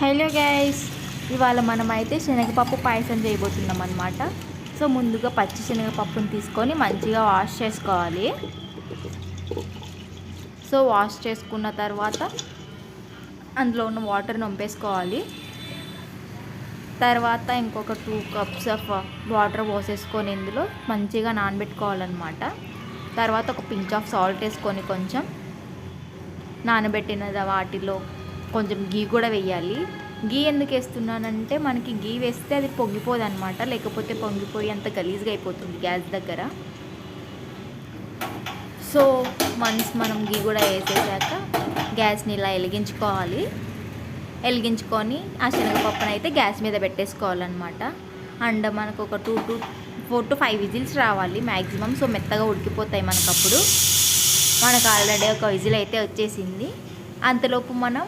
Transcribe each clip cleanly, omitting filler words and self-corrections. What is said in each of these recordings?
Hello guys, ఇవాళ మనమైతే శనగపప్పు పాయసం చేయబోతున్నాం అన్నమాట. సో ముందుగా పచ్చి శనగపప్పుని తీసుకొని మంచిగా వాష్ చేసుకోవాలి. సో వాష్ చేసుకున్న తర్వాత అందులో ఉన్న వాటర్ని వంపేసుకోవాలి. తర్వాత ఇంకొక 2 కప్స్ ఆఫ్ వాటర్ పోసేసుకొని ఇందులో మంచిగా నానబెట్టుకోవాలన్నమాట. తర్వాత ఒక పించ్ ఆఫ్ సాల్ట్ వేసుకొని కొంచెం నానబెట్టిన వాటిలో కొంచెం గీ కూడా వేయాలి. గీ ఎందుకు వేస్తున్నానంటే మనకి గీ వేస్తే అది పొంగిపోదు అనమాట, లేకపోతే పొంగిపోయి అంత గలీజ్గా అయిపోతుంది గ్యాస్ దగ్గర. సో మనం గీ కూడా వేసేసాక గ్యాస్ని ఇలా వెలిగించుకొని ఆ శనగపప్పును అయితే గ్యాస్ మీద పెట్టేసుకోవాలన్నమాట. అండ్ మనకు ఒక 4 to 5 విజిల్స్ రావాలి మ్యాక్సిమం. సో మెత్తగా ఉడికిపోతాయి మనకప్పుడు. మనకు ఆల్రెడీ ఒక విజిల్ అయితే వచ్చేసింది. అంతలోపు మనం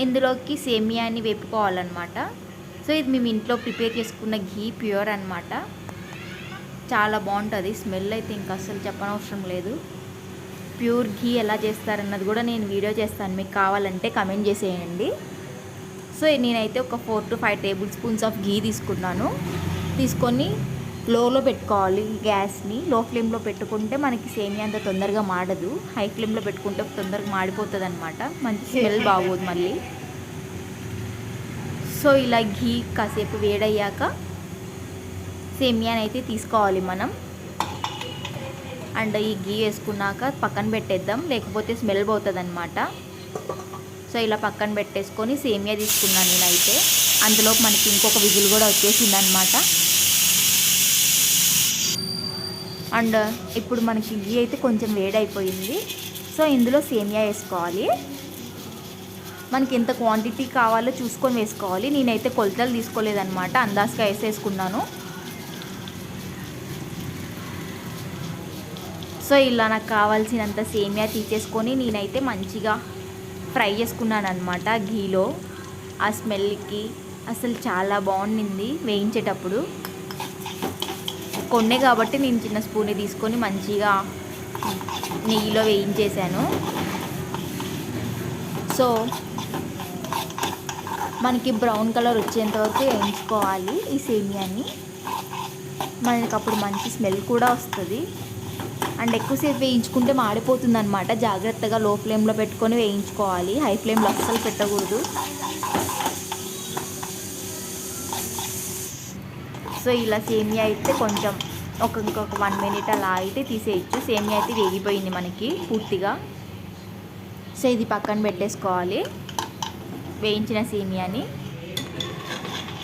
ఇందులోకి సేమియాని వేపుకోవాలన్నమాట. సో ఇది మేము ఇంట్లో ప్రిపేర్ చేసుకున్న ఘీ, ప్యూర్ అనమాట. చాలా బాగుంటుంది. స్మెల్ అయితే ఇంకా అసలు చెప్పనవసరం లేదు. ప్యూర్ ఘీ ఎలా చేస్తారన్నది కూడా నేను వీడియో చేస్తాను, మీకు కావాలంటే కమెంట్ చేసేయండి. సో నేనైతే ఒక 4 to 5 టేబుల్ స్పూన్స్ ఆఫ్ ఘీ తీసుకొని లోలో పెట్టుకోవాలి గ్యాస్ని. లో ఫ్లేమ్లో పెట్టుకుంటే మనకి సేమియా అంత తొందరగా మాడదు. హై ఫ్లేమ్లో పెట్టుకుంటే తొందరగా మాడిపోతుంది అనమాట, మంచి స్మెల్ బాగోదు మళ్ళీ. సో ఇలా ఘీ కాసేపు వేడయ్యాక సేమియాని అయితే తీసుకోవాలి మనం. అండ్ ఈ ఘీ వేసుకున్నాక పక్కన పెట్టేద్దాం, లేకపోతే స్మెల్ పోతుంది అనమాట. సో ఇలా పక్కన పెట్టేసుకొని సేమియా తీసుకున్నాను నేనైతే. అందులో మనకి ఇంకొక విజిల్ కూడా వచ్చేసింది అనమాట. అండ్ ఇప్పుడు మనకి ఘీ అయితే కొంచెం వేడైపోయింది. సో ఇందులో సేమియా వేసుకోవాలి. మనకి ఎంత క్వాంటిటీ కావాలో చూసుకొని వేసుకోవాలి. నేనైతే కొలతలు తీసుకోలేదన్నమాట, అందాజుగా వేసేసుకున్నాను. సో ఇలా నాకు కావాల్సినంత సేమియా తీసేసుకొని నేనైతే మంచిగా ఫ్రై చేసుకున్నాను అనమాట ఘీలో. ఆ స్మెల్కి అసలు చాలా బాగుండింది వేయించేటప్పుడు. కొన్నే కాబట్టి నేను చిన్న స్పూన్ తీసుకొని మంచిగా నెయ్యిలో వేయించేసాను. సో మనకి బ్రౌన్ కలర్ వచ్చేంత వరకు వేయించుకోవాలి ఈ సేమియాని. మనకి అప్పుడు మంచి స్మెల్ కూడా వస్తుంది. అండ్ ఎక్కువసేపు వేయించుకుంటే మాడిపోతుంది అనమాట. జాగ్రత్తగా లో ఫ్లేమ్లో పెట్టుకొని వేయించుకోవాలి, హై ఫ్లేమ్లో అస్సలు పెట్టకూడదు. సో ఇలా సేమియా అయితే కొంచెం ఇంకొక 1 minute అలా అయితే తీసేయచ్చు. సేమియా అయితే వేగిపోయింది మనకి పూర్తిగా. సో ఇది పక్కన పెట్టేసుకోవాలి వేయించిన సేమియాని.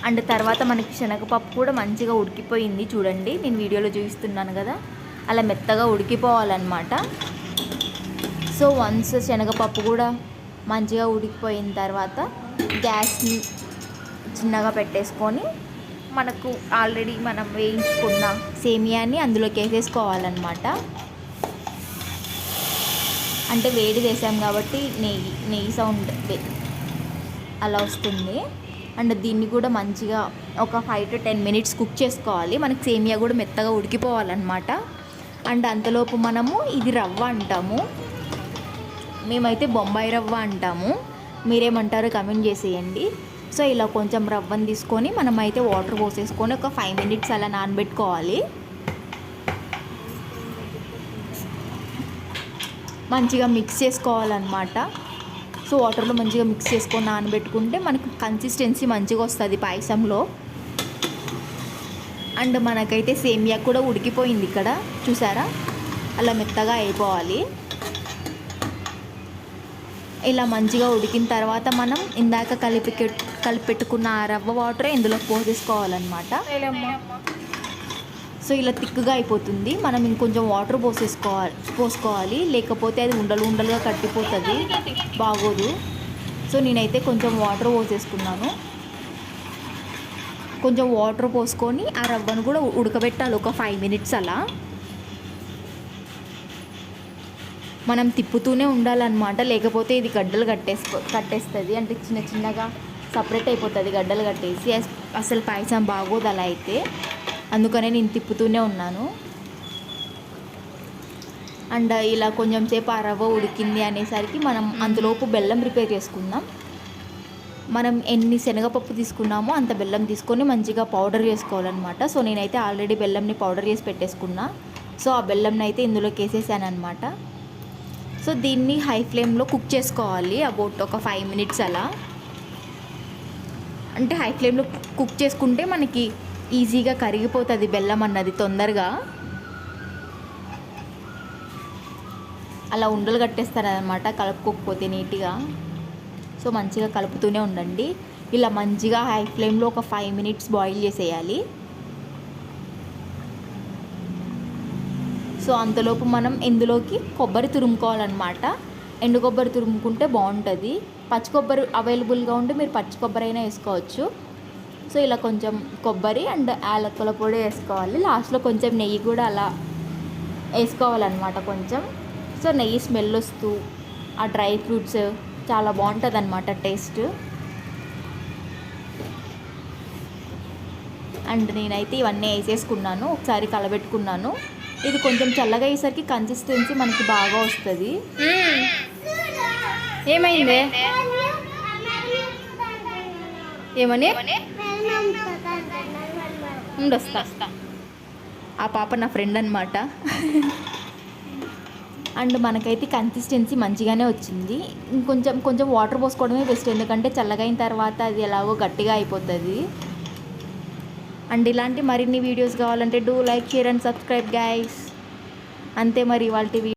అండ్ తర్వాత మనకి శనగపప్పు కూడా మంచిగా ఉడికిపోయింది చూడండి, నేను వీడియోలో చూపిస్తున్నాను కదా, అలా మెత్తగా ఉడికిపోవాలన్నమాట. సో వన్స్ శనగపప్పు కూడా మంచిగా ఉడికిపోయిన తర్వాత గ్యాస్ని చిన్నగా పెట్టేసుకొని మనకు ఆల్రెడీ మనం వేయించుకున్న సేమియాని అందులోకి వేసేసుకోవాలన్నమాట. అంటే వేడి వేసాం కాబట్టి నెయ్యి సౌండ్ అలా వస్తుంది. అండ్ దీన్ని కూడా మంచిగా ఒక 5 to 10 minutes కుక్ చేసుకోవాలి. మనకి సేమియా కూడా మెత్తగా ఉడికిపోవాలన్నమాట. అండ్ అంతలోపు మనము ఇది రవ్వ అంటాము, మేమైతే బొంబాయి రవ్వ అంటాము, మీరేమంటారో కమెంట్ చేసేయండి. సో ఇలా కొంచెం రవ్వని తీసుకొని మనమైతే వాటర్ పోసేసుకొని ఒక 5 minutes అలా నానబెట్టుకోవాలి. మంచిగా మిక్స్ చేసుకోవాలన్నమాట. సో వాటర్లో మంచిగా మిక్స్ చేసుకొని నానబెట్టుకుంటే మనకు కన్సిస్టెన్సీ మంచిగా వస్తుంది పాయసంలో. అండ్ మనకైతే సేమియా కూడా ఉడికిపోయింది ఇక్కడ, చూసారా, అలా మెత్తగా అయిపోవాలి. ఇలా మంచిగా ఉడికిన తర్వాత మనం ఇందాక కలిపెట్టుకున్న ఆ రవ్వ వాటరే ఇందులో పోసేసుకోవాలన్నమాట. సో ఇలా థిక్గా అయిపోతుంది. మనం ఇంకొంచెం వాటర్ పోసుకోవాలి, లేకపోతే అది ఉండలుగా కట్టిపోతుంది, బాగోదు. సో నేనైతే కొంచెం వాటర్ పోసేసుకున్నాను. కొంచెం వాటర్ పోసుకొని ఆ రవ్వను కూడా ఉడకబెట్టాలి ఒక 5 minutes అలా. మనం తిప్పుతూనే ఉండాలన్నమాట, లేకపోతే ఇది గడ్డలు కట్టేస్తుంది. అంటే చిన్నగా సపరేట్ అయిపోతుంది గడ్డలు కట్టేసి, అసలు పాయసం బాగోదు అలా అయితే. అందుకనే నేను తిప్పుతూనే ఉన్నాను. అండ్ ఇలా కొంచెం సేపు ఆ రవ్వ ఉడికింది అనేసరికి మనం అంతలోపు బెల్లం ప్రిపేర్ చేసుకుందాం. మనం ఎన్ని శనగపప్పు తీసుకున్నామో అంత బెల్లం తీసుకొని మంచిగా పౌడర్ చేసుకోవాలన్నమాట. సో నేనైతే ఆల్రెడీ బెల్లంని పౌడర్ చేసి పెట్టేసుకున్నా. సో ఆ బెల్లంని అయితే ఇందులోకి వేసేసాను అనమాట. సో దీన్ని హై ఫ్లేమ్లో కుక్ చేసుకోవాలి అబౌట్ ఒక 5 minutes అలా. అంటే హై ఫ్లేమ్లో కుక్ చేసుకుంటే మనకి ఈజీగా కరిగిపోతుంది బెల్లం అన్నది తొందరగా. అలా ఉండలు కట్టేస్తారనమాట కలుపుకోకపోతే నీట్గా. సో మంచిగా కలుపుతూనే ఉండండి. ఇలా మంచిగా హై ఫ్లేమ్లో ఒక 5 minutes బాయిల్ చేసేయాలి. సో అంతలోపు మనం ఇందులోకి కొబ్బరి తురుముకోవాలన్నమాట. ఎండు కొబ్బరి తురుముకుంటే బాగుంటుంది. పచ్చి కొబ్బరి అవైలబుల్గా ఉంటే మీరు పచ్చి కొబ్బరి అయినా వేసుకోవచ్చు. సో ఇలా కొంచెం కొబ్బరి అండ్ యాలకుల పొడి వేసుకోవాలి. లాస్ట్లో కొంచెం నెయ్యి కూడా అలా వేసుకోవాలన్నమాట కొంచెం. సో నెయ్యి స్మెల్ వస్తూ ఆ డ్రై ఫ్రూట్స్ చాలా బాగుంటుంది అనమాట టేస్ట్. అండ్ నేనైతే ఇవన్నీ వేసేసుకున్నాను, ఒకసారి కలబెట్టుకున్నాను. ఇది కొంచెం చల్లగా అయ్యేసరికి కన్సిస్టెన్సీ మనకి బాగా వస్తుంది. ఏమైంది? ఏమని ఉండొస్తా. ఆ పాప నా ఫ్రెండ్ అనమాట. అండ్ మనకైతే కన్సిస్టెన్సీ మంచిగానే వచ్చింది. కొంచెం వాటర్ పోసుకోవడమే బెస్ట్, ఎందుకంటే చల్లగా అయిన తర్వాత అది ఎలాగో గట్టిగా అయిపోతుంది. అండ్ ఇలాంటి మరిన్ని వీడియోస్ కావాలంటే do like, share and subscribe guys. అంతే మరి వాళ్ళ